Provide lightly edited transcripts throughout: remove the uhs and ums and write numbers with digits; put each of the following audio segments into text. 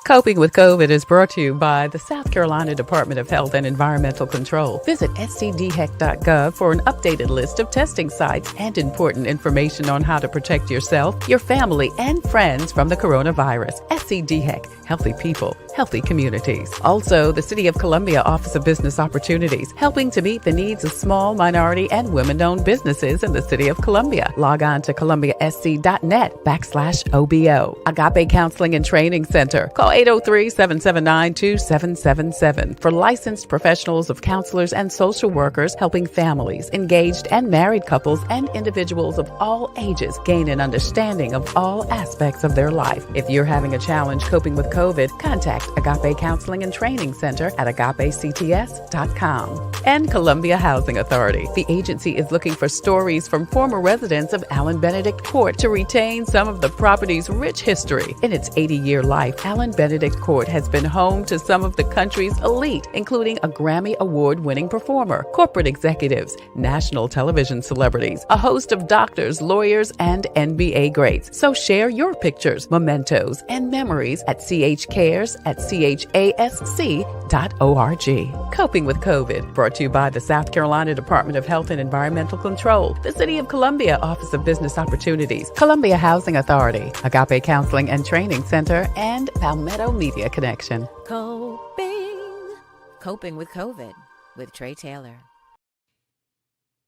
Coping with COVID is brought to you by the South Carolina Department of Health and Environmental Control. Visit scdheck.gov for an updated list of testing sites and important information on how to protect yourself, your family, and friends from the coronavirus. SCDHEC, healthy people, healthy communities. Also, the City of Columbia Office of Business Opportunities, helping to meet the needs of small, minority, and women-owned businesses in the City of Columbia. Log on to columbiasc.net/OBO. Agape Counseling and Training Center. Call 803-779-2777 for licensed professionals of counselors and social workers helping families, engaged and married couples, and individuals of all ages gain an understanding of all aspects of their life. If you're having a challenge coping with COVID, contact Agape Counseling and Training Center at agapects.com. And Columbia Housing Authority. The agency is looking for stories from former residents of Allen Benedict Court to retain some of the property's rich history. In its 80-year life, Allen Benedict Court has been home to some of the country's elite, including a Grammy Award-winning performer, corporate executives, national television celebrities, a host of doctors, lawyers, and NBA greats. So share your pictures, mementos, and memories at chcares@chasc.org. Coping with COVID, brought to you by the South Carolina Department of Health and Environmental Control, the City of Columbia Office of Business Opportunities, Columbia Housing Authority, Agape Counseling and Training Center, and Palmetto Media Connection. Coping with COVID with Tre Tailor.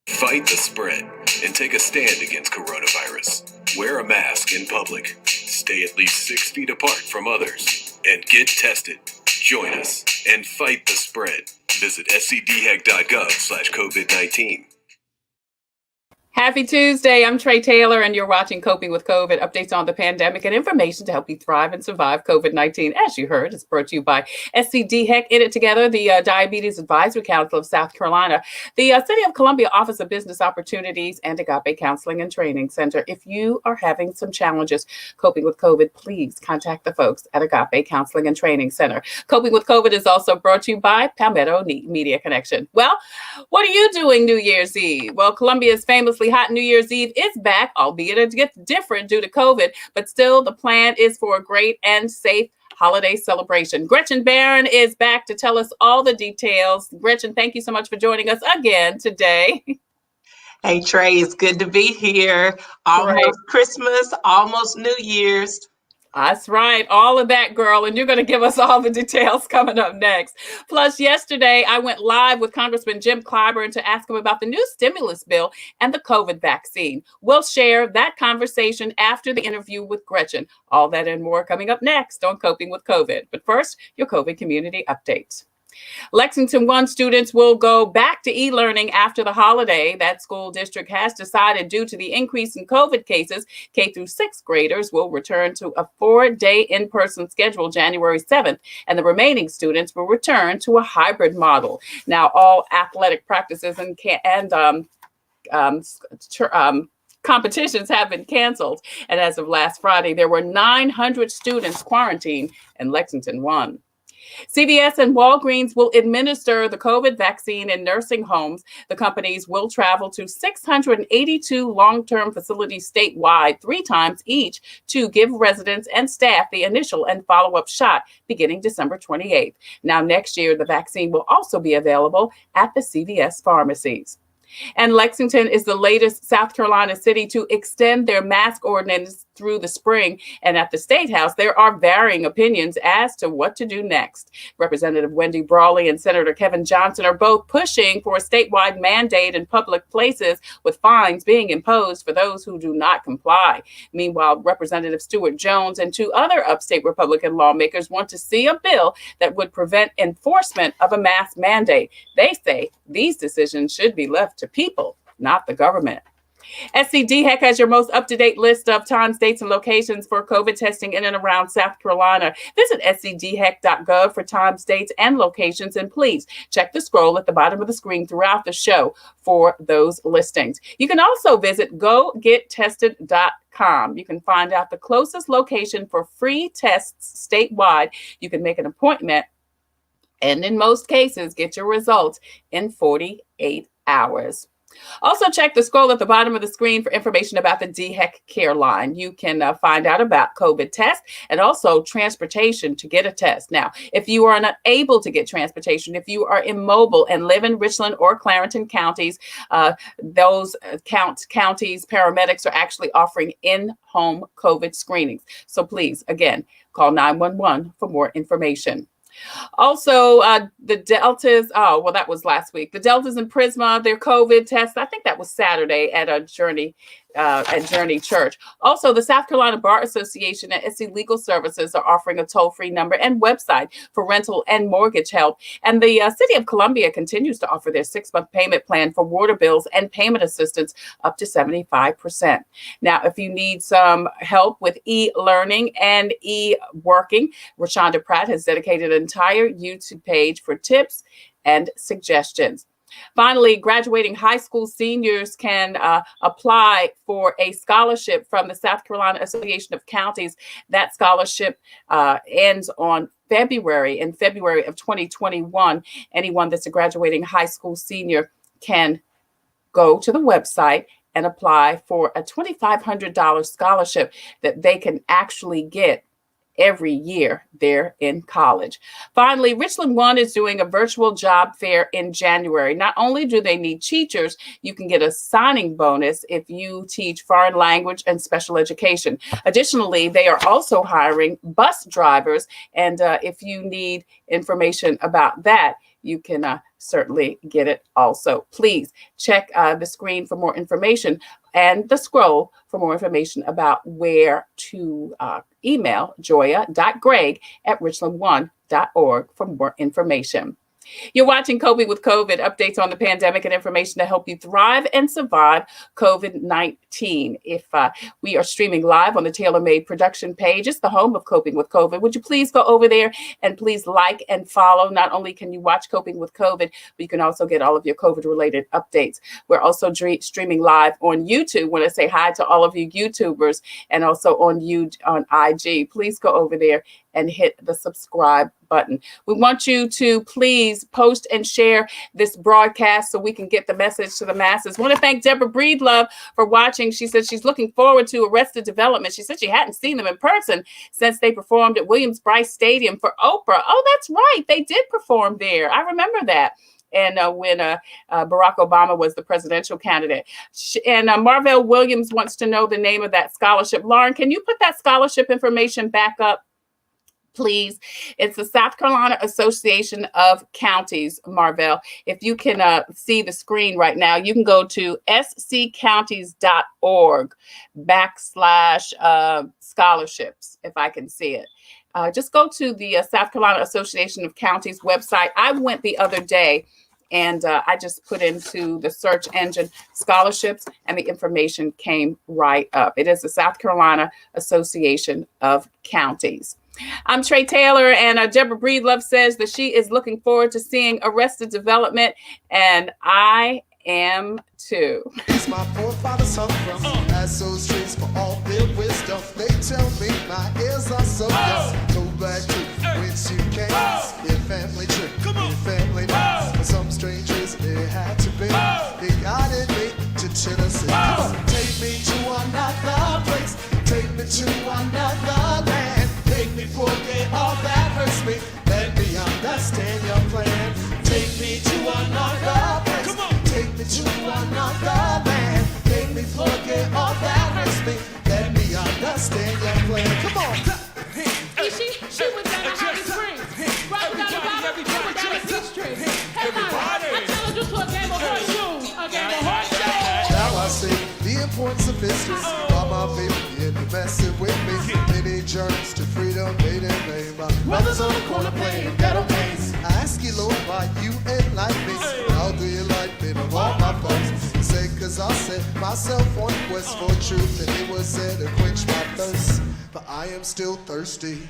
Fight the spread and take a stand against coronavirus. Wear a mask in public. Stay at least 6 feet apart from others. And get tested. Join us and fight the spread. Visit scdheck.gov/COVID-19. Happy Tuesday. I'm Tre Tailor, and you're watching Coping with COVID, updates on the pandemic and information to help you thrive and survive COVID-19. As you heard, it's brought to you by SCDHEC, In It Together, the Diabetes Advisory Council of South Carolina, the City of Columbia Office of Business Opportunities, and Agape Counseling and Training Center. If you are having some challenges coping with COVID, please contact the folks at Agape Counseling and Training Center. Coping with COVID is also brought to you by Palmetto Media Connection. Well, what are you doing New Year's Eve? Well, Columbia's famously hot New Year's Eve is back, albeit it gets different due to COVID, but still the plan is for a great and safe holiday celebration. Gretchen Baron is back to tell us all the details. Gretchen, thank you so much for joining us again today. Hey, Trey, it's good to be here. Almost Christmas, almost New Year's. That's right. All of that, girl. And you're going to give us all the details coming up next. Plus, yesterday, I went live with Congressman Jim Clyburn to ask him about the new stimulus bill and the COVID vaccine. We'll share that conversation after the interview with Gretchen. All that and more coming up next on Coping with COVID. But first, your COVID community updates. Lexington 1 students will go back to e-learning after the holiday. That school district has decided, due to the increase in COVID cases, K through 6th graders will return to a 4-day in-person schedule January 7th, and the remaining students will return to a hybrid model. Now, all athletic practices and competitions have been canceled, and as of last Friday, there were 900 students quarantined in Lexington 1. CVS and Walgreens will administer the COVID vaccine in nursing homes. The companies will travel to 682 long-term facilities statewide 3 times each to give residents and staff the initial and follow-up shot beginning December 28th. Now, next year, the vaccine will also be available at the CVS pharmacies. And Lexington is the latest South Carolina city to extend their mask ordinance through the spring. And at the State House, there are varying opinions as to what to do next. Representative Wendy Brawley and Senator Kevin Johnson are both pushing for a statewide mandate in public places, with fines being imposed for those who do not comply. Meanwhile, Representative Stuart Jones and 2 other upstate Republican lawmakers want to see a bill that would prevent enforcement of a mask mandate. They say these decisions should be left to people, not the government. SCDHEC has your most up-to-date list of times, dates, and locations for COVID testing in and around South Carolina. Visit scdheck.gov for times, dates, and locations, and please check the scroll at the bottom of the screen throughout the show for those listings. You can also visit gogettested.com. You can find out the closest location for free tests statewide. You can make an appointment and in most cases get your results in 48 hours. Also, check the scroll at the bottom of the screen for information about the DHEC Care Line. You can find out about COVID tests and also transportation to get a test. Now, if you are unable to get transportation, if you are immobile and live in Richland or Clarendon counties, those counties, paramedics are actually offering in-home COVID screenings. So please, again, call 911 for more information. Also, the Deltas, that was last week. The Deltas and Prisma, their COVID tests, I think that was Saturday at Journey Church. Also, the South Carolina Bar Association and SC Legal Services are offering a toll-free number and website for rental and mortgage help. And the City of Columbia continues to offer their 6-month payment plan for water bills and payment assistance up to 75%. Now, if you need some help with e-learning and e-working, Rashonda Pratt has dedicated an entire YouTube page for tips and suggestions. Finally, graduating high school seniors can apply for a scholarship from the South Carolina Association of Counties. That scholarship ends in February of 2021. Anyone that's a graduating high school senior can go to the website and apply for a $2,500 scholarship that they can actually get every year they're in college. Finally, Richland One is doing a virtual job fair in January. Not only do they need teachers, you can get a signing bonus if you teach foreign language and special education. Additionally, they are also hiring bus drivers. And if you need information about that, you can certainly get it also. Please check the screen for more information and the scroll for more information about where to email joya.greg@richlandone.org for more information. You're watching Coping with COVID, updates on the pandemic and information to help you thrive and survive COVID-19. If we are streaming live on the Tailor Made production page, it's the home of Coping with COVID. Would you please go over there and please like and follow? Not only can you watch Coping with COVID, but you can also get all of your COVID-related updates. We're also streaming live on YouTube. I want to say hi to all of you YouTubers and also on IG. Please go over there and hit the subscribe button. We want you to please post and share this broadcast so we can get the message to the masses. I want to thank Deborah Breedlove for watching. She said she's looking forward to Arrested Development. She said she hadn't seen them in person since they performed at Williams-Brice Stadium for Oprah. Oh, that's right. They did perform there. I remember that. And when Barack Obama was the presidential candidate. And Marvell Williams wants to know the name of that scholarship. Lauren, can you put that scholarship information back up, please? It's the South Carolina Association of Counties, Marvell. If you can see the screen right now, you can go to sccounties.org/scholarships, if I can see it. Just go to the South Carolina Association of Counties website. I went the other day and I just put into the search engine scholarships and the information came right up. It is the South Carolina Association of Counties. I'm Tre Tailor, and Deborah Breedlove says that she is looking forward to seeing Arrested Development, and I am too. It's my forefathers hung from as those trees for all their wisdom. They tell me my ears are so young. Go back to whence you came. Your family trip, your family name. For some strangers they had to be. They guided me to Tennessee. Come on, take me to another place. Take me to another land. Make me forget all that hurts me. Let me understand your plan. Take me to another place. Take me to another land. Make me forget all that hurts me. Let me understand your plan. Come on. She was down at Holly Springs. Right down the bottom, she was down at Peachtree. Headline, I challenge you to a game of horseshoes. A game of horseshoes. Now I see the importance of history. While my baby in the messing with me. Many journeys to freedom made in vain. My brothers on the corner playing ghetto games. I ask you, Lord, why you enlighten me? How do you like me of all my faults? You say, cause I set myself on quest for truth, and it was there to quench my thirst. But I am still thirsty.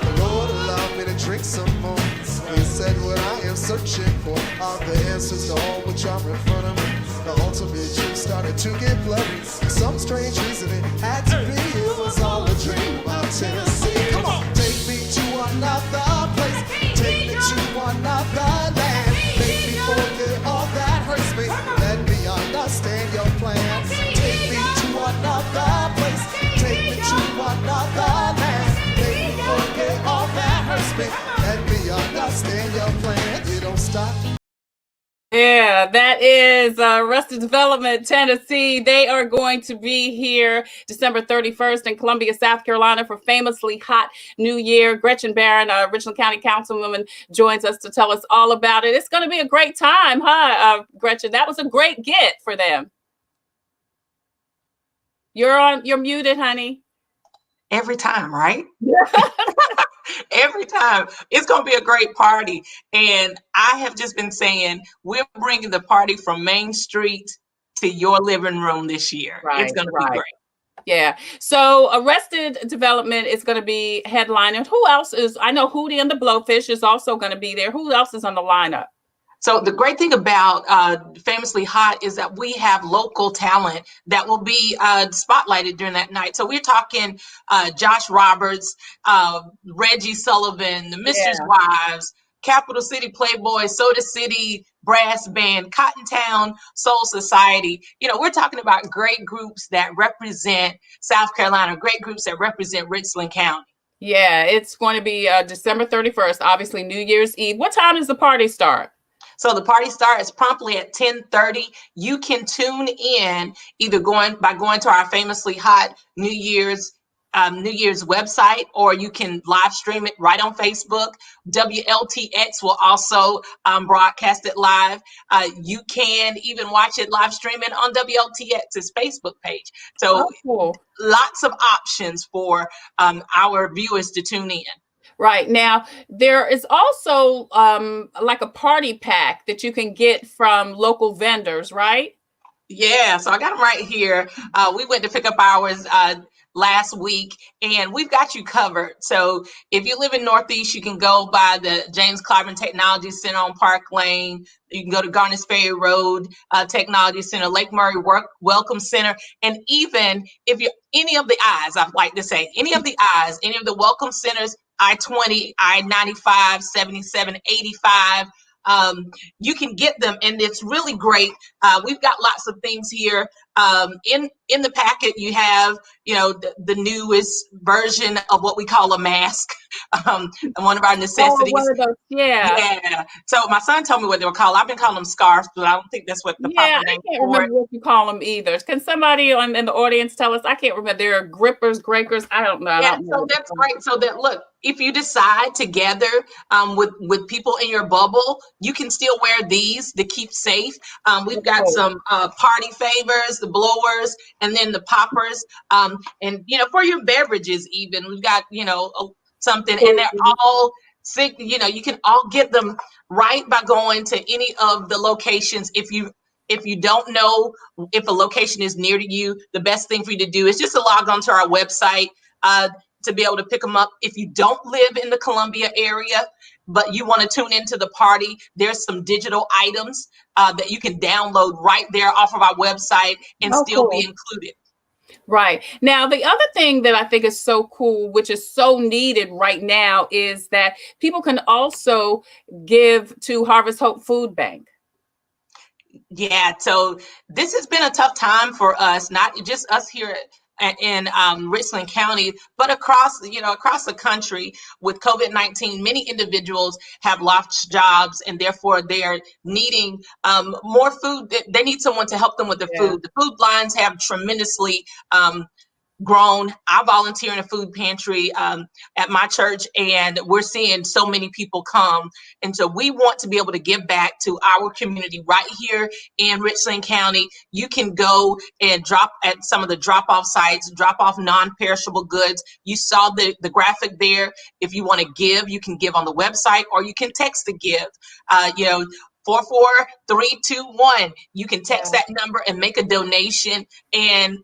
The Lord allowed me to drink some more. He said what I am searching for are the answers to all which are in front of me. The ultimate truth started to get blurry. Some strange reason it had to be. It was all a dream about Tennessee. Come on, take me to another place. Take me to another land. Make me forget all Yeah, that is Arrested Development, Tennessee. They are going to be here December 31st in Columbia, South Carolina for Famously Hot New Year. Gretchen Baron, Richland County Councilwoman, joins us to tell us all about it. It's going to be a great time, huh, Gretchen? That was a great get for them. You're muted, honey. Every time, right? Every time. It's going to be a great party. And I have just been saying, we're bringing the party from Main Street to your living room this year. Right, it's going to be great. Yeah. So Arrested Development is going to be headlining. Who else is? I know Hootie and the Blowfish is also going to be there. Who else is on the lineup? So the great thing about Famously Hot is that we have local talent that will be spotlighted during that night. So we're talking Josh Roberts, Reggie Sullivan, the Mistress Wives, Capital City Playboy, Soda City Brass Band, Cottontown Soul Society. You know, we're talking about great groups that represent South Carolina, great groups that represent Richland County. Yeah, it's going to be December 31st, obviously New Year's Eve. What time does the party start? So the party starts promptly at 10:30. You can tune in either going to our Famously Hot New Year's website, or you can live stream it right on Facebook. WLTX will also broadcast it live. You can even watch it live streaming on WLTX's Facebook page. So cool. Lots of options for our viewers to tune in. Right. Now, there is also like a party pack that you can get from local vendors, right? Yeah, so I got them right here. We went to pick up ours last week, and we've got you covered. So if you live in Northeast, you can go by the James Clyburn Technology Center on Park Lane. You can go to Garners Ferry Road Technology Center, Lake Murray Welcome Center, and even if you're any of the I's, I'd like to say, any of the I's, any of the Welcome Centers, I-20, I-95, 77, 85, you can get them, and it's really great. We've got lots of things here. In the packet, you have, the newest version of what we call a mask, and one of our necessities. Oh, one of those, yeah. So my son told me what they were called. I've been calling them scarves, but I don't think that's what the proper name I can't remember what you call them either. Can somebody in the audience tell us? I can't remember. There are grippers, breakers. I don't know. Yeah, so that's great. So that, look, if you decide to gather with people in your bubble, you can still wear these to keep safe. We've got some party favors, the blowers, and then the poppers. And, for your beverages even, we've got, something, and they're all sick. You can all get them right by going to any of the locations. If you don't know if a location is near to you, the best thing for you to do is just to log on to our website to be able to pick them up. If you don't live in the Columbia area, but you want to tune into the party, there's some digital items that you can download right there off of our website and still be included. Right. Now, the other thing that I think is so cool, which is so needed right now, is that people can also give to Harvest Hope Food Bank. Yeah, so this has been a tough time for us, not just us here in Richland County, but across the country with COVID-19. Many individuals have lost jobs, and therefore they are needing more food. They need someone to help them with the food. The food lines have tremendously grown. I volunteer in a food pantry at my church, and we're seeing so many people come. And so we want to be able to give back to our community right here in Richland County. You can go and drop at some of the drop-off sites, drop off non-perishable goods. You saw the graphic there. If you want to give, you can give on the website, or you can text to give. 44321. You can text that number and make a donation. And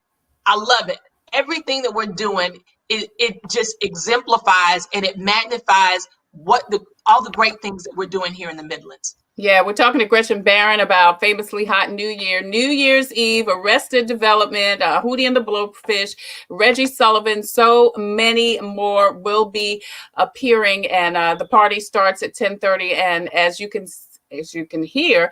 I love it. Everything that we're doing, it just exemplifies and it magnifies all the great things that we're doing here in the Midlands. Yeah, we're talking to Gretchen Baron about Famously Hot New Year, New Year's Eve, Arrested Development, Hootie and the Blowfish, Reggie Sullivan, so many more will be appearing, and the party starts at 10:30. And as you can hear,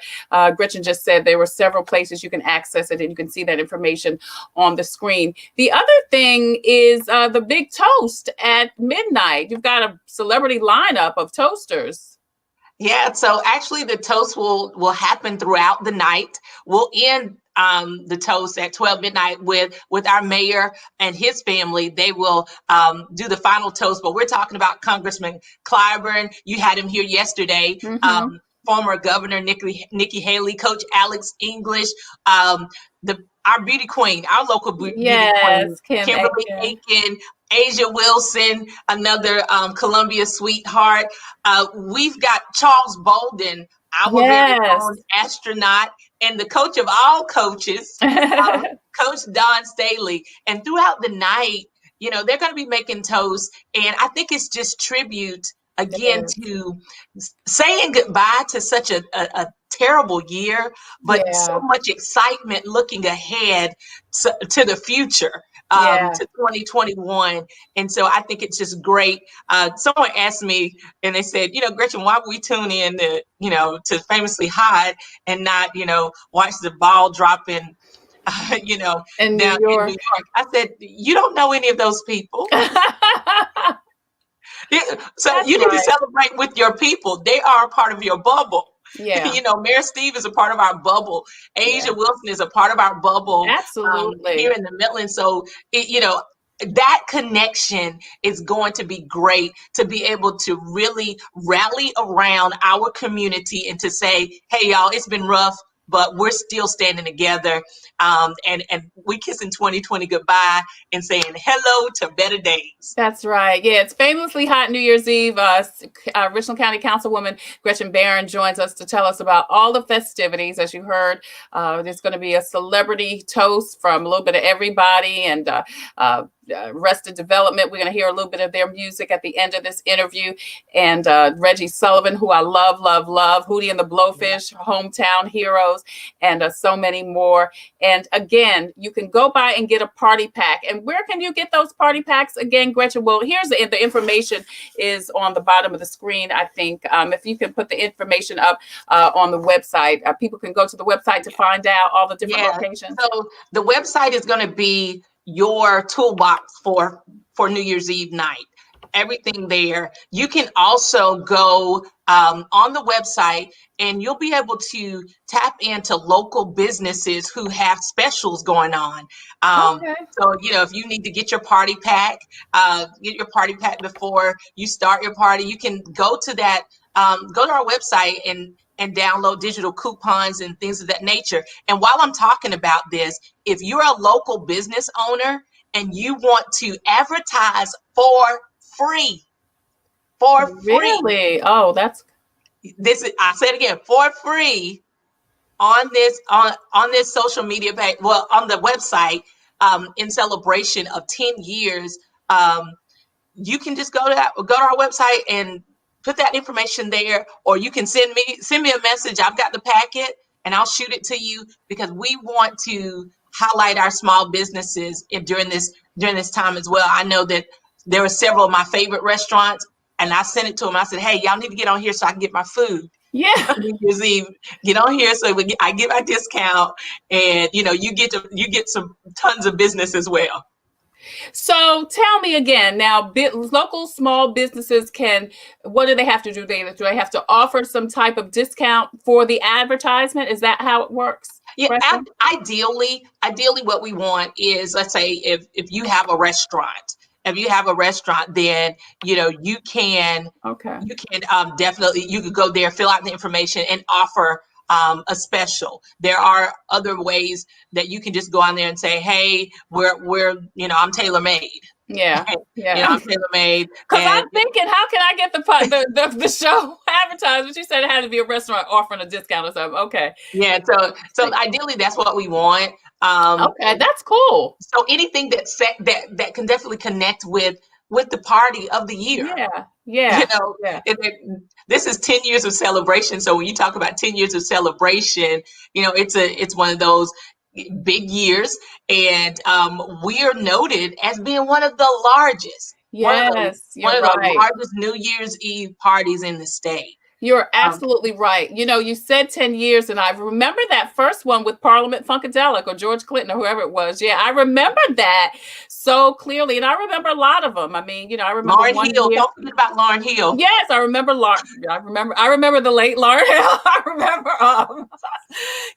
Gretchen just said there were several places you can access it, and you can see that information on the screen. The other thing is the big toast at midnight. You've got a celebrity lineup of toasters. Yeah, so actually the toast will happen throughout the night. We'll end the toast at 12 midnight with our mayor and his family. They will do the final toast, but we're talking about Congressman Clyburn. You had him here yesterday. Mm-hmm. Former Governor Nikki Haley, Coach Alex English, um, our beauty queen, our local beauty queen, Yes, Kim Kimberly Aiken. Aiken, Asia Wilson, another Columbia sweetheart. We've got Charles Bolden, our very Yes. own astronaut, and the coach of all coaches, Coach Don Staley. And throughout the night, they're going to be making toast. And I think it's just tribute again Yes. to saying goodbye to such a terrible year, but so Yeah. much excitement looking ahead to the future, Yeah. to 2021. And so I think it's just great. Someone asked me and they said, Gretchen, why would we tune in to Famously Hot and not, watch the ball drop in, In down New in New York. York? I said, you don't know any of those people. So That's you need to right. celebrate with your people. They are a part of your bubble. Yeah. Mayor Steve is a part of our bubble. Asia Yeah. Wilson is a part of our bubble Absolutely. here in the Midlands. So, that connection is going to be great to be able to really rally around our community and to say, hey, y'all, it's been rough, but we're still standing together. And we kissing 2020 goodbye and saying hello to better days. That's right. Yeah, it's Famously Hot New Year's Eve. Richland County Councilwoman Gretchen Baron joins us to tell us about all the festivities. As you heard, there's going to be a celebrity toast from a little bit of everybody, and Arrested Development. We're going to hear a little bit of their music at the end of this interview. And Reggie Sullivan, who I love, Hootie and the Blowfish, Hometown Heroes, and so many more. And again, you can go by and get a party pack. And where can you get those party packs again, Gretchen? Well, here's the information is on the bottom of the screen, I think. If you can put the information up on the website, people can go to the website to find out all the different locations. So the website is going to be your toolbox for New Year's Eve night. Everything there. You can also go on the website and you'll be able to tap into local businesses who have specials going on. Okay. So, if you need to get your party pack, before you start your party, you can go to that, go to our website and download digital coupons and things of that nature. And while I'm talking about this, if you're a local business owner and you want to advertise for free, Really? Oh, that's I said again, for free on this social media page, on the website, in celebration of 10 years, you can just go to our website and put that information there, or you can send me a message. I've got the packet and I'll shoot it to you, because we want to highlight our small businesses during this time as well. I know that there are several of my favorite restaurants, and I sent it to them. I said, hey, y'all need to get on here so I can get my food. yeah. New Year's Eve, get on here so I get my discount, and you get some tons of business as well. So tell me again now, local small businesses what do they have to do? Do they have to offer some type of discount for the advertisement? Is that how it works? Yeah, ideally what we want is, let's say if you have a restaurant, then you can definitely, you could go there, fill out the information, and offer a special. There are other ways that you can just go on there and say, hey, we're I'm tailor made. Yeah. I'm tailor made. Because I'm thinking, how can I get the show advertised? But you said it had to be a restaurant offering a discount or something. Okay. Yeah. So ideally, that's what we want. Okay, that's cool. So anything that can definitely connect with the party of the year. Yeah. This is 10 years of celebration. So when you talk about 10 years of celebration, it's one of those big years, and we are noted as being one of the largest. Yes, one of the largest New Year's Eve parties in the state. You're absolutely right. You said 10 years, and I remember that first one with Parliament Funkadelic or George Clinton or whoever it was. Yeah, I remember that. so clearly. And I remember a lot of them. I mean, I remember Lauren one Hill. year. Don't forget about Lauren Hill. Yes, I remember Lauren. I remember the late Lauren Hill. I remember.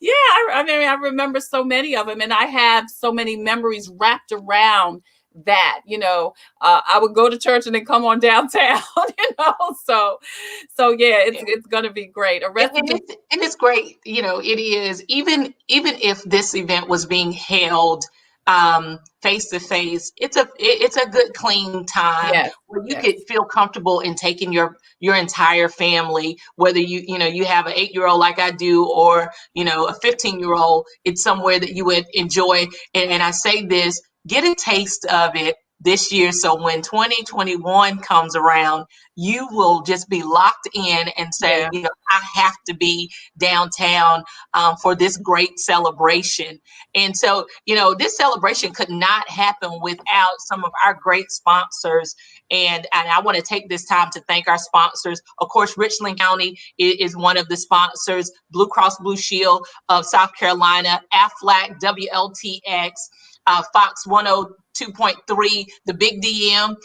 Yeah, I mean, I remember so many of them, and I have so many memories wrapped around that. I would go to church and then come on downtown. So yeah, it's gonna be great. And it's great. It is even if this event was being held face to face, it's a good clean time. Yes, where you yes. could feel comfortable in taking your entire family, whether you have an 8-year-old like I do, or a 15-year-old. It's somewhere that you would enjoy. And I say this, get a taste of it this year, so when 2021 comes around, you will just be locked in and say, Yeah. I have to be downtown for this great celebration. And so, this celebration could not happen without some of our great sponsors. And I want to take this time to thank our sponsors. Of course, Richland County is one of the sponsors, Blue Cross Blue Shield of South Carolina, AFLAC, WLTX, Fox 102.3, the Big DM,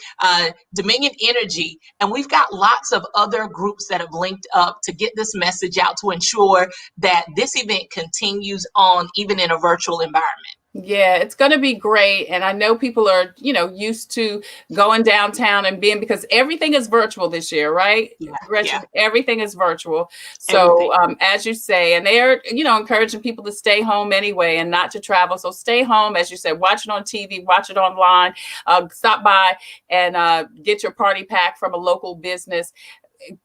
Dominion Energy, and we've got lots of other groups that have linked up to get this message out to ensure that this event continues on even in a virtual environment. Yeah, it's going to be great. And I know people are, used to going downtown and because everything is virtual this year, right? Yeah, Gretchen, yeah. Everything is virtual. So as you say, and they're, encouraging people to stay home anyway and not to travel. So stay home, as you said, watch it on TV, watch it online, stop by and get your party pack from a local business.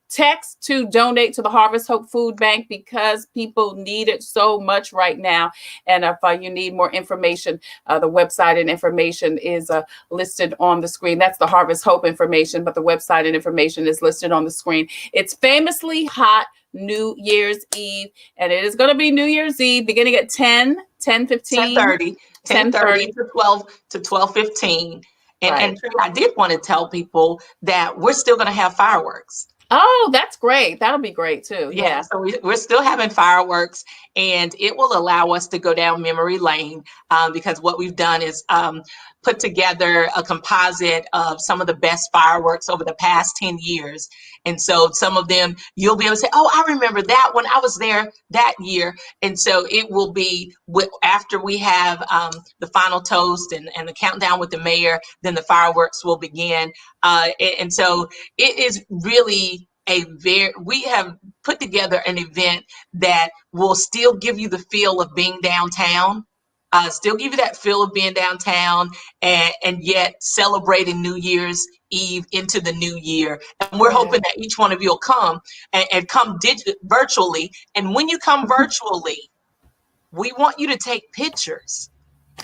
Text to donate to the Harvest Hope Food Bank because people need it so much right now. And if you need more information, the website and information is listed on the screen. That's the Harvest Hope information, but the website and information is listed on the screen. It's famously hot New Year's Eve, and it is going to be New Year's Eve beginning at 10:30 to 12:15. And, Right. and I did want to tell people that we're still going to have fireworks. Oh, that's great. That'll be great too. Yeah. So we're still having fireworks, and it will allow us to go down memory lane because what we've done is put together a composite of some of the best fireworks over the past 10 years. And so some of them you'll be able to say, oh, I remember that one. I was there that year. And so it will be after we have the final toast and the countdown with the mayor, then the fireworks will begin. And so it is really we have put together an event that will still give you the feel of being downtown, still give you that feel of being downtown, and yet celebrating New Year's Eve into the new year. And we're hoping that each one of you will come and come virtually. And when you come virtually, we want you to take pictures.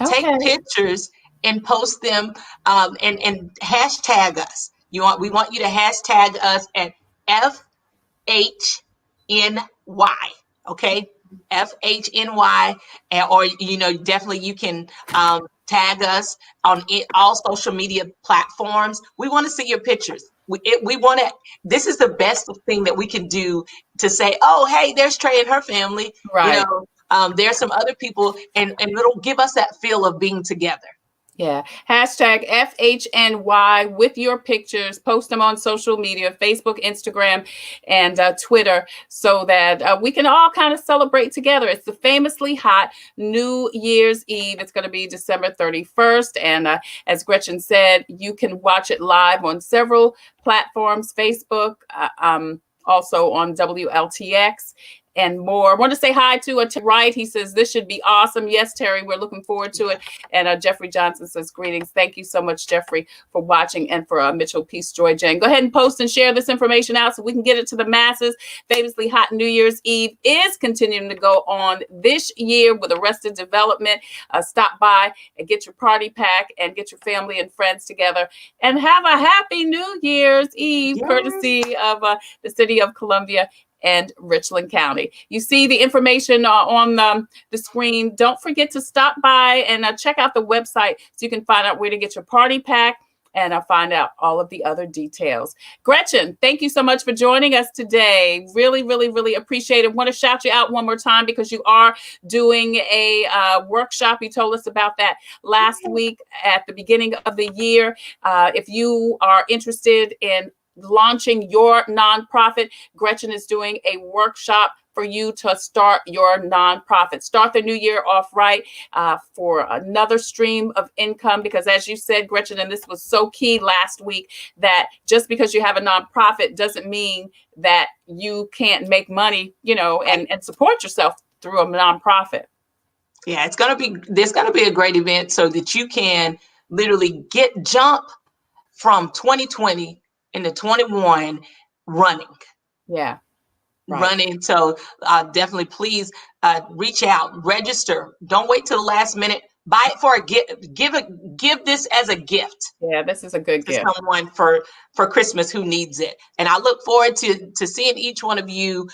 Okay. Take pictures and post them and hashtag us. We want you to hashtag us at FHNY, okay? FHNY, or definitely you can tag us on all social media platforms. We want to see your pictures. We want to. This is the best thing that we can do to say, oh, hey, there's Tre and her family. Right. There's some other people, and it'll give us that feel of being together. Yeah. Hashtag FHNY with your pictures. Post them on social media, Facebook, Instagram, and Twitter, so that we can all kind of celebrate together. It's the famously hot New Year's Eve. It's going to be December 31st. And as Gretchen said, you can watch it live on several platforms, Facebook, also on WLTX. And more. I want to say hi to Wright. He says, this should be awesome. Yes, Terry, we're looking forward to it. And Jeffrey Johnson says, greetings. Thank you so much, Jeffrey, for watching, and for Mitchell, Peace, Joy, Jane. Go ahead and post and share this information out so we can get it to the masses. Famously hot New Year's Eve is continuing to go on this year with Arrested Development. Stop by and get your party pack and get your family and friends together and have a happy New Year's Eve, courtesy of the City of Columbia and Richland County. You see the information on the screen. Don't forget to stop by and check out the website so you can find out where to get your party pack, and I'll find out all of the other details. Gretchen, thank you so much for joining us today. Really, really, really appreciate it. Want to shout you out one more time because you are doing a workshop. You told us about that last week at the beginning of the year. If you are interested in launching your nonprofit, Gretchen is doing a workshop for you to start your nonprofit. Start the new year off right for another stream of income, because as you said, Gretchen, and this was so key last week, that just because you have a nonprofit doesn't mean that you can't make money, and support yourself through a nonprofit. Yeah, there's gonna be a great event so that you can literally jump from 2020 into 21 running. Yeah. Right. Running. So definitely please reach out, register. Don't wait till the last minute. Buy it for a gift. Give this as a gift. Yeah, this is a good gift. Someone for Christmas who needs it. And I look forward to seeing each one of you,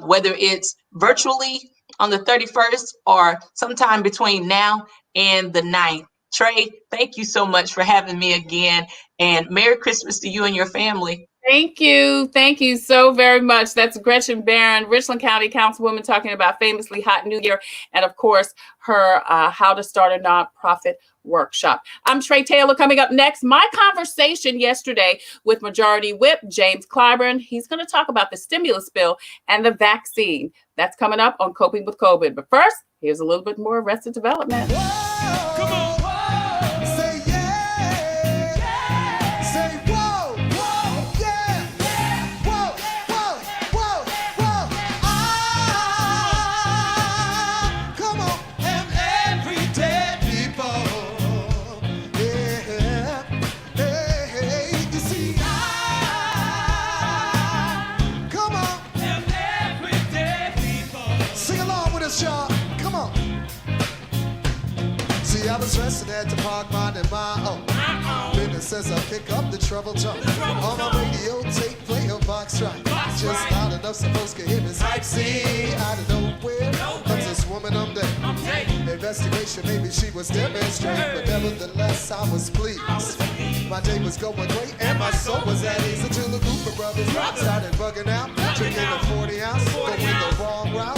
whether it's virtually on the 31st or sometime between now and the 9th. Tre, thank you so much for having me again. And Merry Christmas to you and your family. Thank you. Thank you so very much. That's Gretchen Baron, Richland County Councilwoman, talking about famously hot New Year, and of course, her How to Start a Nonprofit workshop. I'm Tre Tailor. Coming up next, my conversation yesterday with Majority Whip James Clyburn. He's going to talk about the stimulus bill and the vaccine. That's coming up on Coping with COVID. But first, here's a little bit more Arrested Development. Whoa, come on. Say yeah. Say whoa, whoa, yeah. Whoa, whoa, whoa, whoa. Come on. And everyday people. Yeah. Hey, you see, come on. And everyday people. Sing along with us, y'all. Come on. See, I was resting at the park, minding my own business as I pick up the treble tone. On my radio tape, play a box track. Just loud enough so folks can hear me sightsee. Out of nowhere comes this woman I'm there. Investigation, maybe she was demonstrating, but nevertheless I was pleased. My day was going great and my soul was at ease until a group of brothers started bugging out, drinking a 40 ounce, going the wrong route.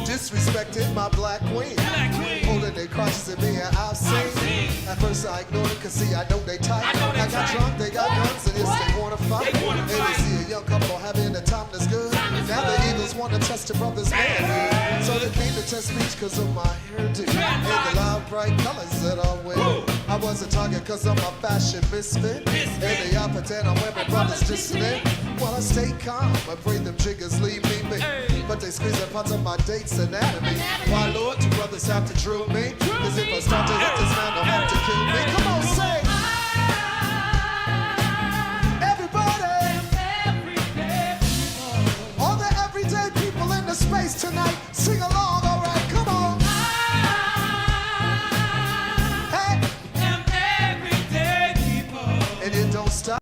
Disrespected my black queen, holding their crotches at me and I've seen. At first I ignored it, cause see I know they tight. I got drunk, they got guns, and yes they wanna fight. And they see a young couple having a time that's good. Now the Eagles wanna test the brothers' manhood. So they came to test me cause of my hairdo and the loud bright colors that I wear. I was a target cause I'm a fashion misfit, and the outfit that I'm wearing brothers dissonant. Well I stay calm, I pray them jiggers leave me be, but they squeeze the parts of my date's anatomy. Why Lord, two brothers have to drill me, cause if I start to hit this man they'll have to kill me. Come on, say everybody, all the everyday people in the space tonight, sing along, alright, come on. Hey, everyday people, and it don't stop.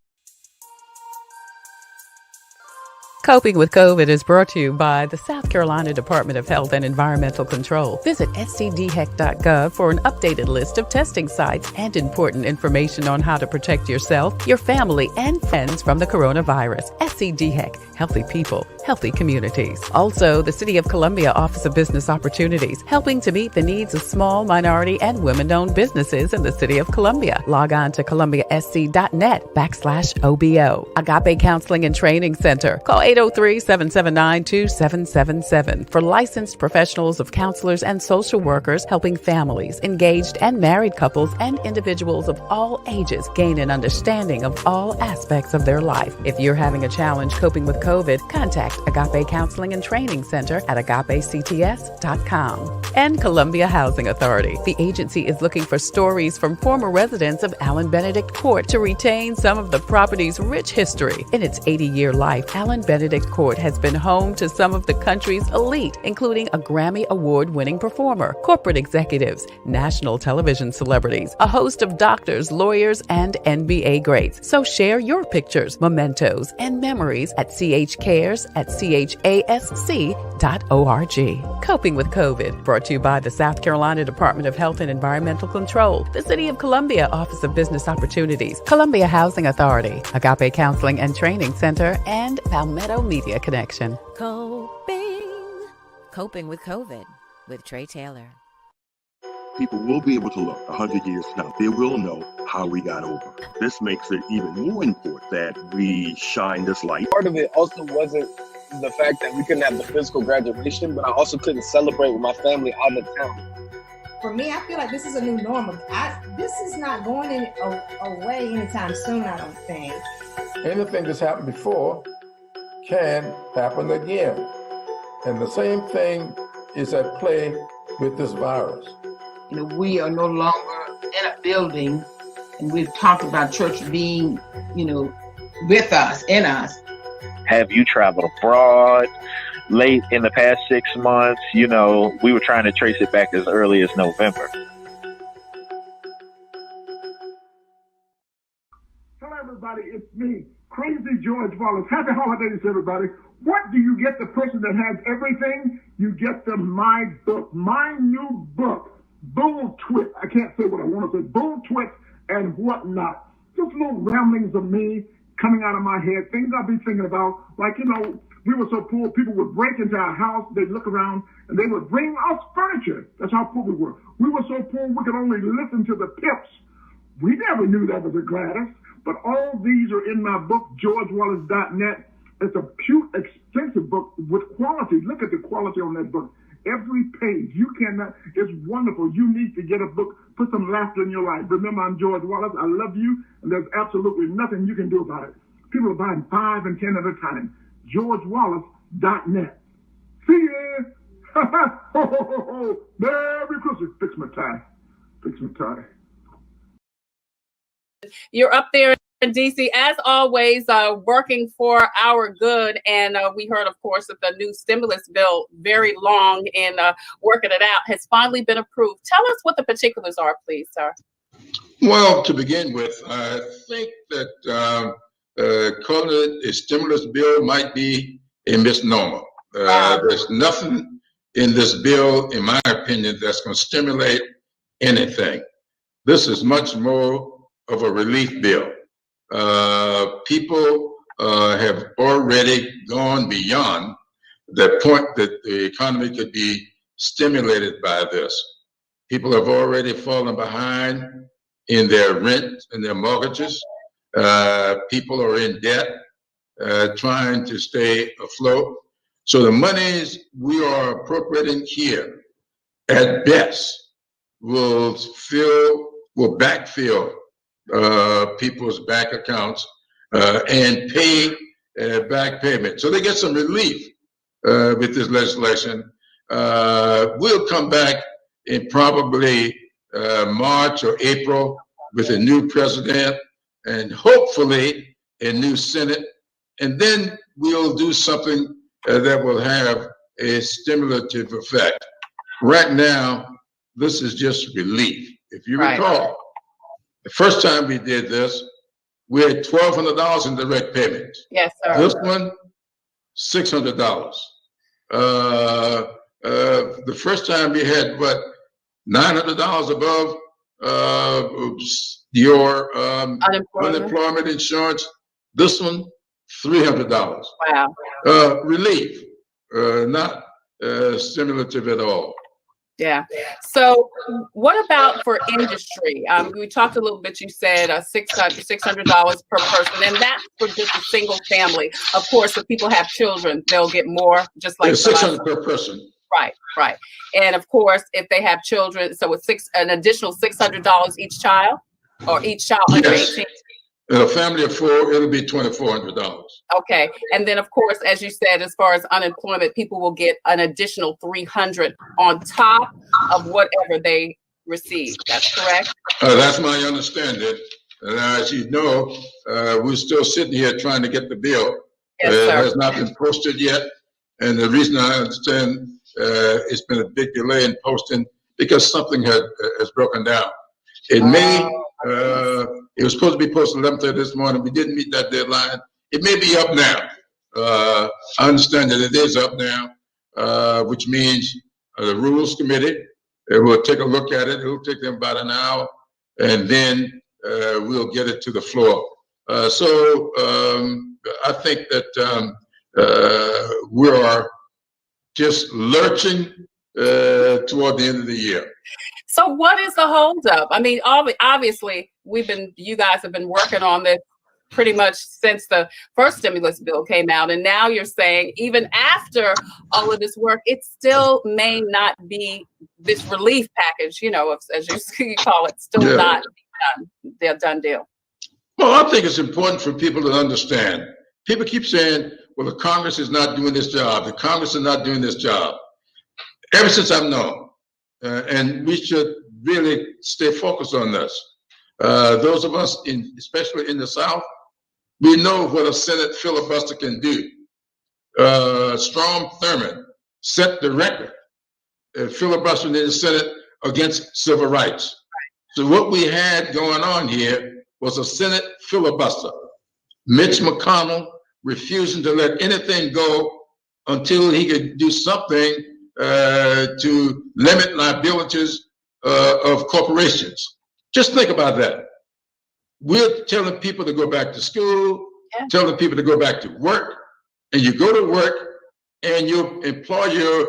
Coping with COVID is brought to you by the South Carolina Department of Health and Environmental Control. Visit scdheck.gov for an updated list of testing sites and important information on how to protect yourself, your family, and friends from the coronavirus. SCDHEC, healthy people, healthy communities. Also, the City of Columbia Office of Business Opportunities, helping to meet the needs of small, minority, and women-owned businesses in the City of Columbia. Log on to columbiasc.net/OBO. Agape Counseling and Training Center. Call 803-779-2777 for licensed professionals of counselors and social workers helping families, engaged and married couples, and individuals of all ages gain an understanding of all aspects of their life. If you're having a challenge coping with COVID, contact Agape Counseling and Training Center at agapects.com. And Columbia Housing Authority. The agency is looking for stories from former residents of Allen Benedict Court to retain some of the property's rich history. In its 80-year life, Allen Benedict Court has been home to some of the country's elite, including a Grammy Award-winning performer, corporate executives, national television celebrities, a host of doctors, lawyers, and NBA greats. So share your pictures, mementos, and memories at CH chcares at chasc.org. Coping with COVID, brought to you by the South Carolina Department of Health and Environmental Control, the City of Columbia Office of Business Opportunities, Columbia Housing Authority, Agape Counseling and Training Center, and Palmetto Media Connection. Coping with COVID with Tre Tailor. People will be able to look 100 years from now. They will know how we got over. This makes it even more important that we shine this light. Part of it also wasn't the fact that we couldn't have the physical graduation, but I also couldn't celebrate with my family out of town. For me, I feel like this is a new normal. This is not going away anytime soon, I don't think. Anything that's happened before can happen again. And the same thing is at play with this virus. We are no longer in a building, and we've talked about church being, with us, in us. Have you traveled abroad late in the past 6 months? We were trying to trace it back as early as November. Hello, everybody. It's me, Crazy George Wallace. Happy holidays, everybody. What do you get the person that has everything? You get my book, my new book. Bull Twit. I can't say what I want to say. Bull Twit and whatnot. Just little ramblings of me coming out of my head. Things I've been thinking about. Like, we were so poor, people would break into our house. They'd look around and they would bring us furniture. That's how poor we were. We were so poor we could only listen to the Pips. We never knew that was a Gladys. But all these are in my book, GeorgeWallace.net. It's a cute, expensive book with quality. Look at the quality on that book. Every page, it's wonderful. You need to get a book, put some laughter in your life. Remember, I'm George Wallace. I love you, and there's absolutely nothing you can do about it. People are buying 5 and 10 at a time. GeorgeWallace.net. See ya! Ho, ho, ho, ho. Merry Christmas. Fix my tie. You're up there in DC, as always, working for our good. And we heard, of course, that the new stimulus bill, very long in working it out, has finally been approved. Tell us what the particulars are, please, sir. Well, to begin with, I think that calling it a stimulus bill might be a misnomer. There's nothing in this bill, in my opinion, that's going to stimulate anything. This is much more of a relief bill. People have already gone beyond the point that the economy could be stimulated by this. People have already fallen behind in their rent and their mortgages. People are in debt, trying to stay afloat. So the monies we are appropriating here, at best, will backfill people's bank accounts and pay back payment. So they get some relief with this legislation. We'll come back in probably March or April with a new president and hopefully a new Senate. And then we'll do something that will have a stimulative effect. Right now, this is just relief. If you recall, the first time we did this, we had $1,200 in direct payments. Yes, sir. This one, $600. The first time we had, $900 above your unemployment insurance. This one, $300. Wow. Relief, not stimulative at all. Yeah. So what about for industry? We talked a little bit, you said $600 per person, and that's for just a single family. Of course, if people have children, they'll get more, just like $600 per person. Right. And of course, if they have children, so it's an additional $600 each child, or each child under 18. In a family of 4, it'll be $2,400. Okay. And then, of course, as you said, as far as unemployment, people will get an additional $300 on top of whatever they receive. That's correct? That's my understanding. And as you know, we're still sitting here trying to get the bill. Yes, sir. It has not been posted yet. And the reason I understand it's been a big delay in posting because something has broken down. It it was supposed to be posted 11:30 this morning. We didn't meet that deadline. It may be up now. I understand that it is up now, which means the Rules Committee will take a look at it. It'll take them about an hour, and then we'll get it to the floor. So I think that we are just lurching toward the end of the year. So what is the holdup? I mean, obviously, you guys have been working on this pretty much since the first stimulus bill came out. And now you're saying even after all of this work, it still may not be this relief package, you know, as you call it, still not the done deal. Well, I think it's important for people to understand. People keep saying, well, the Congress is not doing this job. The Congress is not doing this job. Ever since I've known, and we should really stay focused on this. Those of us, especially in the South, we know what a Senate filibuster can do. Strom Thurmond set the record, filibustering in the Senate against civil rights. So what we had going on here was a Senate filibuster. Mitch McConnell refusing to let anything go until he could do something to limit liabilities of corporations. Just think about that. We're telling people to go back to school, telling people to go back to work, and you go to work and your employer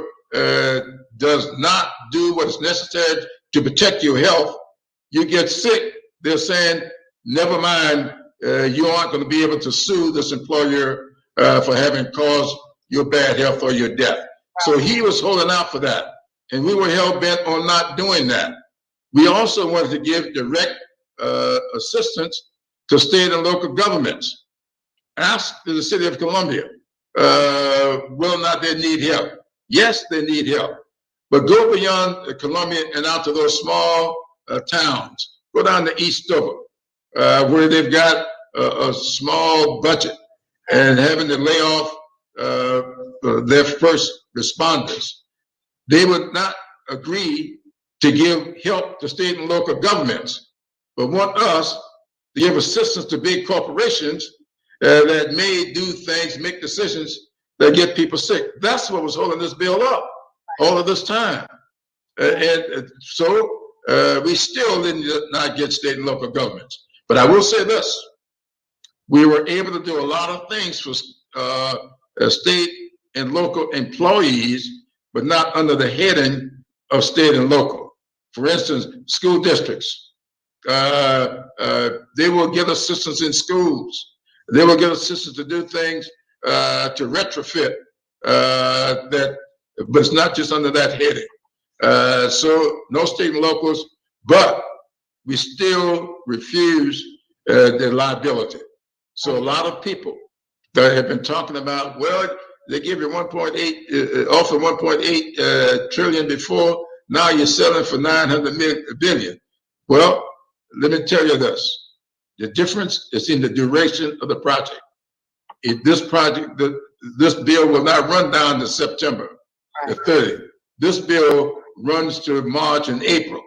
does not do what is necessary to protect your health. You get sick, they're saying, never mind, you aren't going to be able to sue this employer for having caused your bad health or your death. So he was holding out for that, and we were hell-bent on not doing that. We also wanted to give direct assistance to state and local governments. Ask the city of Columbia whether or not they need help. Yes, they need help, but go beyond Columbia and out to those small towns. Go down to East Dover, where they've got a small budget and having to lay off their first responders. They would not agree to give help to state and local governments, but want us to give assistance to big corporations that may do things, make decisions that get people sick. That's what was holding this bill up all of this time. And so we still did not get state and local governments. But I will say this, we were able to do a lot of things for state and local employees, but not under the heading of state and local. For instance, school districts, they will get assistance in schools. They will get assistance to do things to retrofit that, but it's not just under that heading. So no state and locals, but we still refuse their liability. So a lot of people that have been talking about, well, they give you 1.8, offer 1.8 trillion before, now you're selling for 900 billion. Well, let me tell you this. The difference is in the duration of the project. If this project, this bill will not run down to September the 30th. This bill runs to March and April.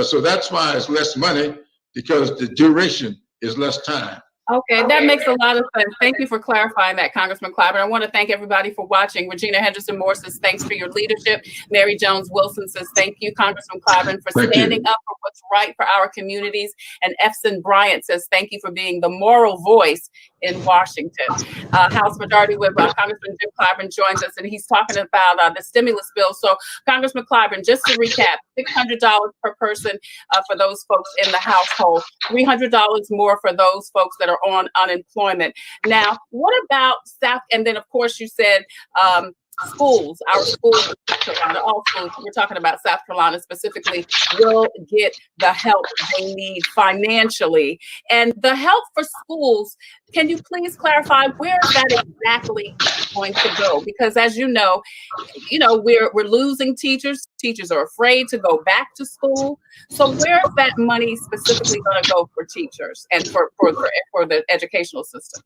So that's why it's less money, because the duration is less time. Okay, that makes a lot of sense. Thank you for clarifying that, Congressman Clyburn. I want to thank everybody for watching. Regina Henderson Moore says, thanks for your leadership. Mary Jones Wilson says, thank you, Congressman Clyburn, for standing up for what's right for our communities. And Efson Bryant says, thank you for being the moral voice in Washington. House Majority Whip, Congressman Jim Clyburn joins us, and he's talking about the stimulus bill. So, Congressman Clyburn, just to recap, $600 per person for those folks in the household, $300 more for those folks that are on unemployment. Now, what about South? And then, of course, you said schools, our schools, all schools, we're talking about South Carolina specifically, will get the help they need financially. And the help for schools, can you please clarify where is that exactly going to go? Because as you know, we're losing teachers. Teachers are afraid to go back to school. So where is that money specifically going to go for teachers and for the educational system?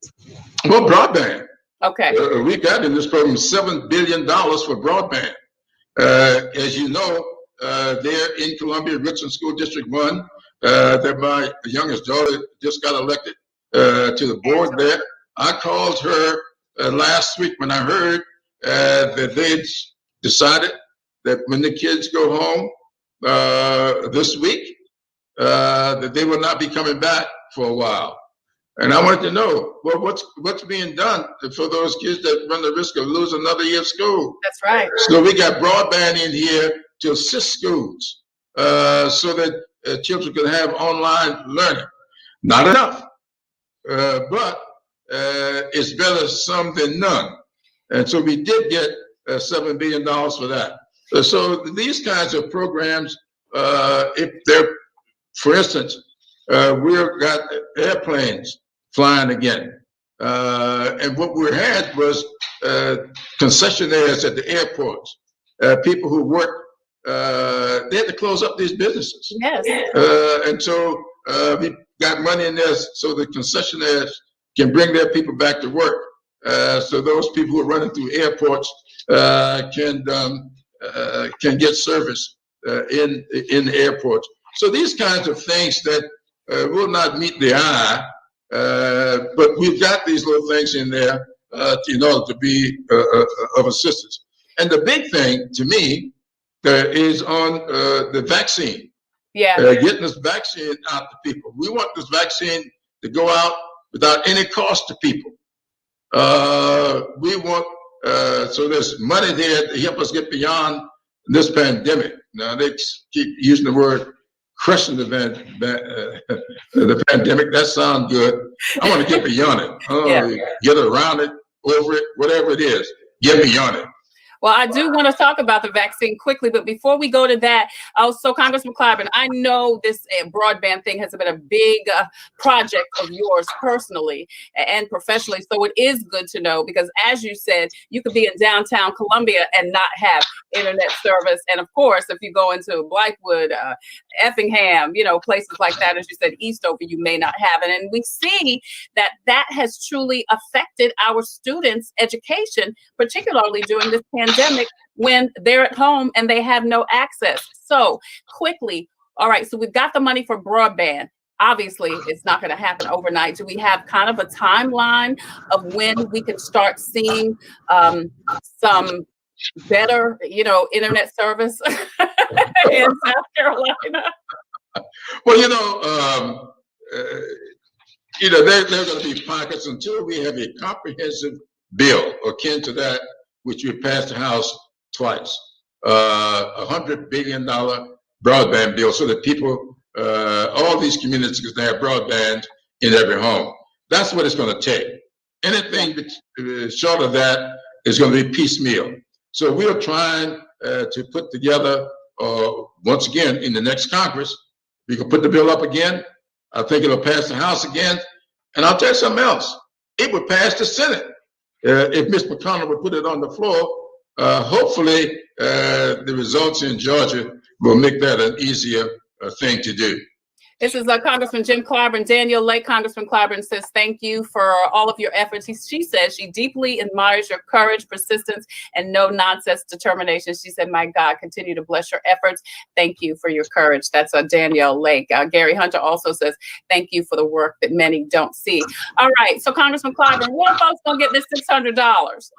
Well, broadband. Okay. We got in this program $7 billion for broadband. As you know, there in Columbia, Richland School District 1, that my youngest daughter just got elected to the board there. I called her last week when I heard that they'd decided that when the kids go home this week, that they will not be coming back for a while. And I wanted to know, well, what's being done for those kids that run the risk of losing another year of school? That's right. So we got broadband in here to assist schools so that children can have online learning. Not enough, but it's better some than none. And so we did get $7 billion for that. So these kinds of programs, if they're, for instance, we've got airplanes flying again. And what we had was concessionaires at the airports, people who work, they had to close up these businesses. Yes. And so we got money in there so the concessionaires can bring their people back to work. So those people who are running through airports can get service in the airports. So these kinds of things that will not meet the eye, but we've got these little things in there in order to be of assistance. And the big thing to me is on the vaccine. Yeah. Getting this vaccine out to people. We want this vaccine to go out without any cost to people. We want, so there's money there to help us get beyond this pandemic. Now they keep using the word crushing the pandemic. That sounds good. I want to get beyond it. Get around it, over it, whatever it is, get beyond it. Well, I do want to talk about the vaccine quickly, but before we go to that, also, Congressman Clyburn, I know this broadband thing has been a big project of yours personally and professionally. So it is good to know because, as you said, you could be in downtown Columbia and not have internet service. And of course, if you go into Blythewood, Effingham, places like that, as you said, Eastover, you may not have it. And we see that that has truly affected our students' education, particularly during this pandemic when they're at home and they have no access. So quickly, all right, so we've got the money for broadband. Obviously, it's not going to happen overnight. Do we have kind of a timeline of when we can start seeing some better, internet service in South Carolina? Well, there are going to be pockets until we have a comprehensive bill akin to that which we passed the House twice, $100 billion broadband bill so that people, all these communities can have broadband in every home. That's what it's going to take. Anything short of that is going to be piecemeal. So we are trying to put together, once again, in the next Congress, we can put the bill up again. I think it'll pass the House again. And I'll tell you something else. It would pass the Senate. If Ms. McConnell would put it on the floor, hopefully the results in Georgia will make that an easier thing to do. This is Congressman Jim Clyburn. Daniel Lake, Congressman Clyburn says, thank you for all of your efforts. She says she deeply admires your courage, persistence, and no-nonsense determination. She said, my God, continue to bless your efforts. Thank you for your courage. That's Danielle Lake. Gary Hunter also says, thank you for the work that many don't see. All right, so Congressman Clyburn, when folks going to get this $600?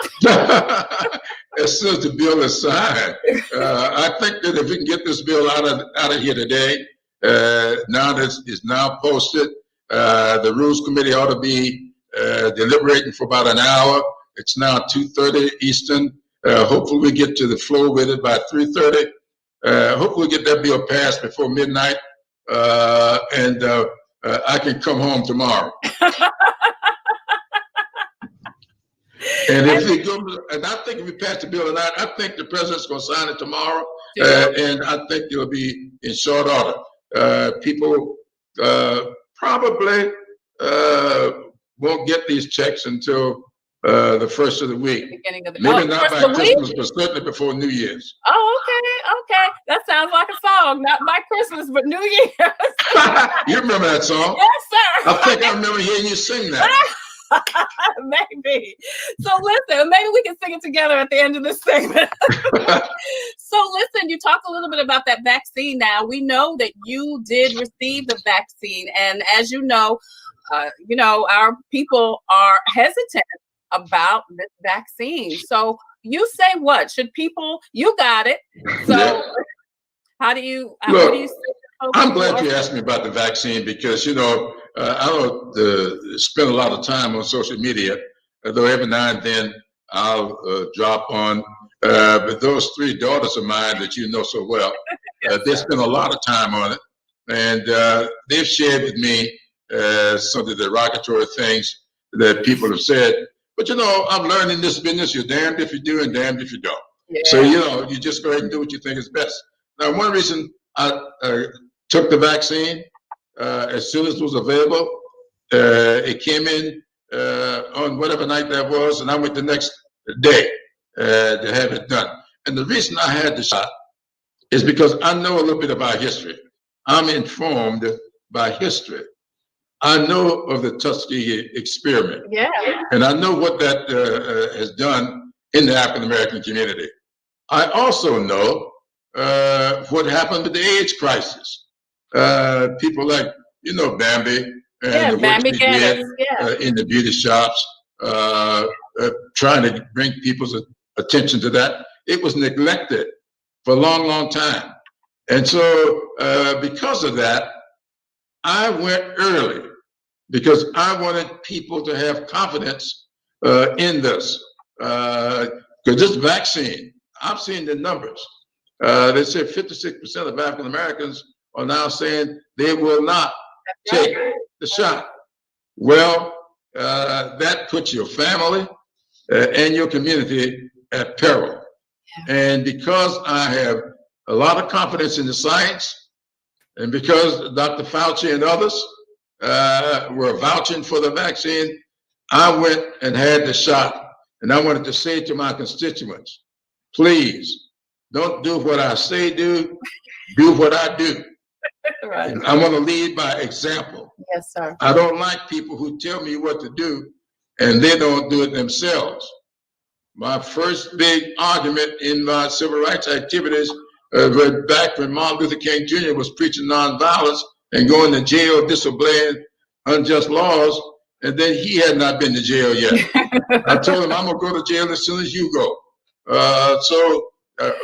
As soon as the bill is signed. I think that if we can get this bill out of here today, now that it's now posted, the Rules Committee ought to be deliberating for about an hour. It's now 2:30 Eastern. Hopefully we get to the floor with it by 3:30. Hopefully we get that bill passed before midnight, and I can come home tomorrow. And if we go, and I think if we pass the bill tonight, I think the president's going to sign it tomorrow, and I think it'll be in short order. People probably won't get these checks until the first of the week. Maybe not by Christmas, but certainly before New Year's. Oh, okay. That sounds like a song. Not by Christmas, but New Year's. You remember that song? Yes, sir. I think I remember hearing you sing that. Maybe. So listen, maybe we can sing it together at the end of this segment. So listen, you talked a little bit about that vaccine now. We know that you did receive the vaccine. And as you know, our people are hesitant about this vaccine. So you say what? Should people, you got it. So how do you, what do you say? I'm glad you asked me about the vaccine because, I don't spend a lot of time on social media, though every now and then I'll drop on. But those 3 daughters of mine that you know so well, they spend a lot of time on it. And they've shared with me some of the derogatory things that people have said. But, I'm learning this business. You're damned if you do and damned if you don't. Yeah. So, you just go ahead and do what you think is best. Now, one reason I took the vaccine as soon as it was available, it came in on whatever night that was, and I went the next day to have it done. And the reason I had the shot is because I know a little bit about history. I'm informed by history. I know of the Tuskegee experiment. Yeah. And I know what that has done in the African American community. I also know what happened with the AIDS crisis. People like, Bambi and the work she did in the beauty shops, trying to bring people's attention to that. It was neglected for a long, long time. And so because of that, I went early because I wanted people to have confidence in this. Because this vaccine, I've seen the numbers. They say 56% of African Americans are now saying they will not take the shot. Well, that puts your family and your community at peril. And because I have a lot of confidence in the science, and because Dr. Fauci and others were vouching for the vaccine, I went and had the shot. And I wanted to say to my constituents, please, don't do what I say do what I do. Right. I want to lead by example. Yes, sir. I don't like people who tell me what to do and they don't do it themselves. My first big argument in my civil rights activities back when Martin Luther King Jr. was preaching nonviolence and going to jail, disobeying unjust laws, and then he had not been to jail yet. I told him, I'm going to go to jail as soon as you go.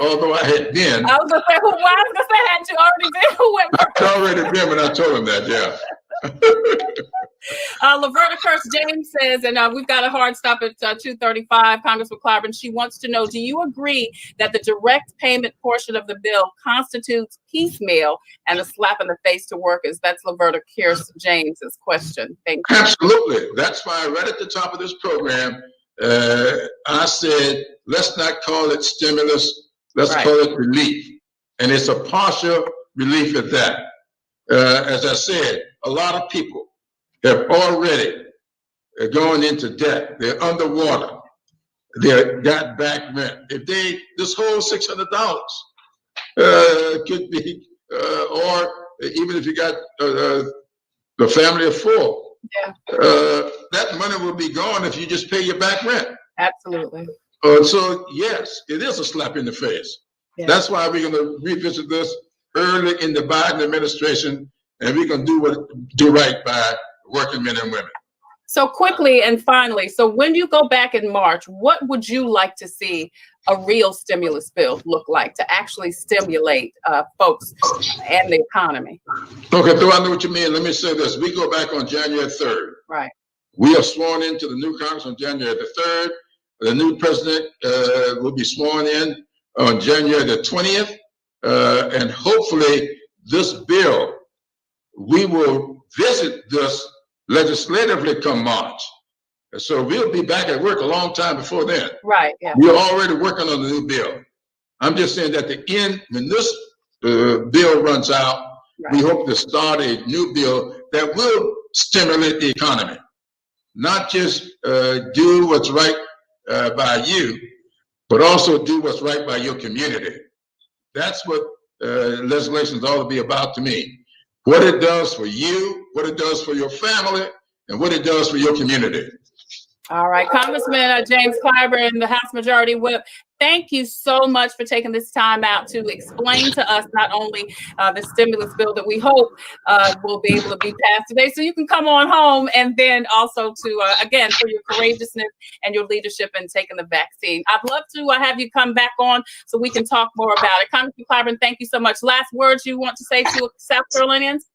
Although I had been. I was going to say, had you already been? Who went first? I'd already been when I told him that, yeah. Laverta Curse James says, and we've got a hard stop at 2:35, Congressman Clyburn. She wants to know, do you agree that the direct payment portion of the bill constitutes piecemeal and a slap in the face to workers? That's Laverta Curse James's question. Thank you. Absolutely. That's why right at the top of this program, I said, let's not call it stimulus. Let's call it relief. And it's a partial relief at that. As I said, a lot of people have already gone into debt. They're underwater. They got back rent. If this whole $600 could be, or even if you got the family of 4, that money will be gone if you just pay your back rent. Absolutely. So yes, it is a slap in the face. Yeah. That's why we're going to revisit this early in the Biden administration, and we're going to do right by working men and women. So quickly and finally, so when you go back in March, what would you like to see a real stimulus bill look like to actually stimulate folks and the economy? Okay, so I know what you mean. Let me say this. We go back on January 3rd. Right. We are sworn into the new Congress on January the 3rd. The new president will be sworn in on January the 20th. And hopefully this bill, we will visit this legislatively come March. So we'll be back at work a long time before then. Right. Yeah. We're already working on the new bill. I'm just saying that the end, when this bill runs out, we hope to start a new bill that will stimulate the economy. Not just do what's right by you, but also do what's right by your community. That's what legislation is all to be about to me. What it does for you, what it does for your family, and what it does for your community. All right, Congressman James Clyburn, the House Majority Whip. thank you so much for taking this time out to explain to us not only the stimulus bill that we hope will be able to be passed today, so you can come on home, and then also to, again, for your courageousness and your leadership in taking the vaccine. I'd love to have you come back on so we can talk more about it. Congressman Clyburn, thank you so much. Last words you want to say to South Carolinians?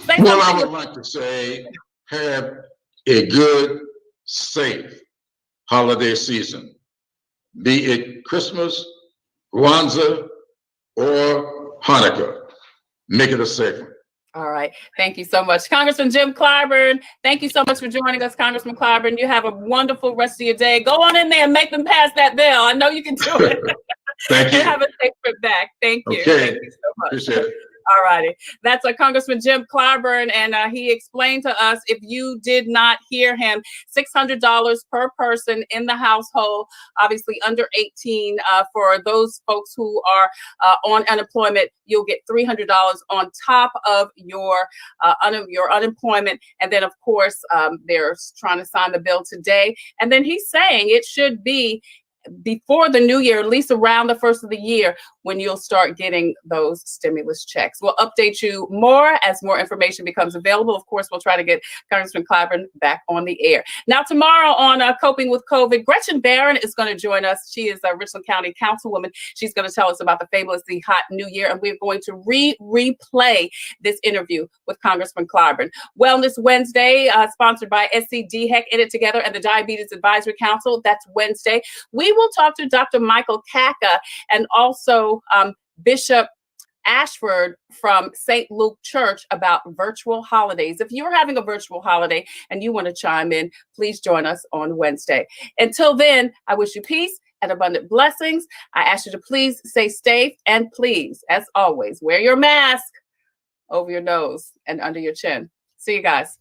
Well, I would like to say, have a good, safe holiday season. Be it Christmas, Kwanzaa, or Hanukkah. Make it a safe one. All right. Thank you so much. Congressman Jim Clyburn, thank you so much for joining us, Congressman Clyburn. You have a wonderful rest of your day. Go on in there and make them pass that bill. I know you can do it. Thank you. And have a safe trip back. Thank you. Okay. Thank you so much. Appreciate it. All righty. That's Congressman Jim Clyburn, and he explained to us, if you did not hear him, $600 per person in the household, obviously under 18. For those folks who are on unemployment, you'll get $300 on top of your unemployment. And then, of course, they're trying to sign the bill today. And then he's saying it should be before the new year, at least around the first of the year, when you'll start getting those stimulus checks. We'll update you more as more information becomes available. Of course, we'll try to get Congressman Clyburn back on the air. Now, tomorrow on Coping with COVID, Gretchen Baron is going to join us. She is a Richland County Councilwoman. She's going to tell us about the fabulously hot new year, and we're going to replay this interview with Congressman Clyburn. Wellness Wednesday, sponsored by SCDHEC, In It Together, and the Diabetes Advisory Council. That's Wednesday. We will talk to Dr. Michael Kaka and also Bishop Ashford from St. Luke Church about virtual holidays. If you're having a virtual holiday and you want to chime in, please join us on Wednesday. Until then, I wish you peace and abundant blessings. I ask you to please stay safe, and please, as always, wear your mask over your nose and under your chin. See you guys.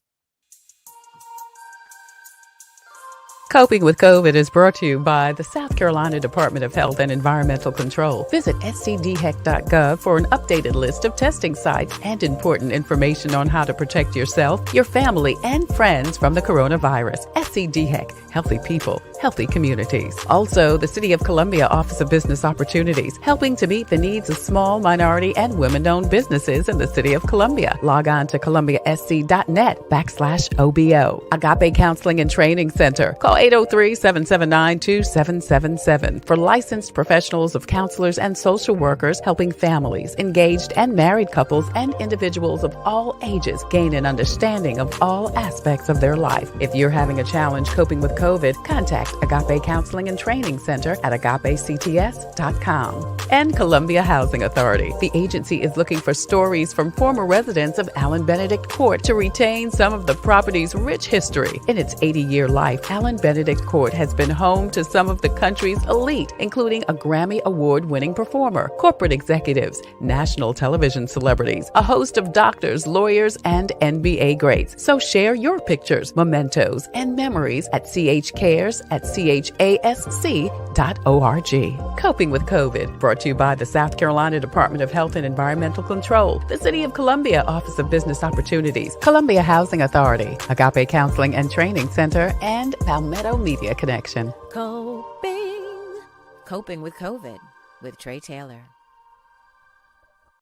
Coping with COVID is brought to you by the South Carolina Department of Health and Environmental Control. Visit scdhec.gov for an updated list of testing sites and important information on how to protect yourself, your family, and friends from the coronavirus. SCDHEC, healthy people, healthy communities. Also, the City of Columbia Office of Business Opportunities, helping to meet the needs of small, minority, and women-owned businesses in the City of Columbia. Log on to columbiasc.net/OBO. Agape Counseling and Training Center. Call 803-779-2777 for licensed professionals of counselors and social workers helping families, engaged and married couples, and individuals of all ages gain an understanding of all aspects of their life. If you're having a challenge coping with COVID, contact Agape Counseling and Training Center at agapects.com. And Columbia Housing Authority. The agency is looking for stories from former residents of Allen Benedict Court to retain some of the property's rich history. In its 80-year life, Allen Benedict Court has been home to some of the country's elite, including a Grammy Award-winning performer, corporate executives, national television celebrities, a host of doctors, lawyers, and NBA greats. So share your pictures, mementos, and memories at chcares@chasc.org. Coping with COVID, brought to you by the South Carolina Department of Health and Environmental Control, the City of Columbia Office of Business Opportunities, Columbia Housing Authority, Agape Counseling and Training Center, and Palmetto Media Connection. Coping with COVID with Tre Tailor.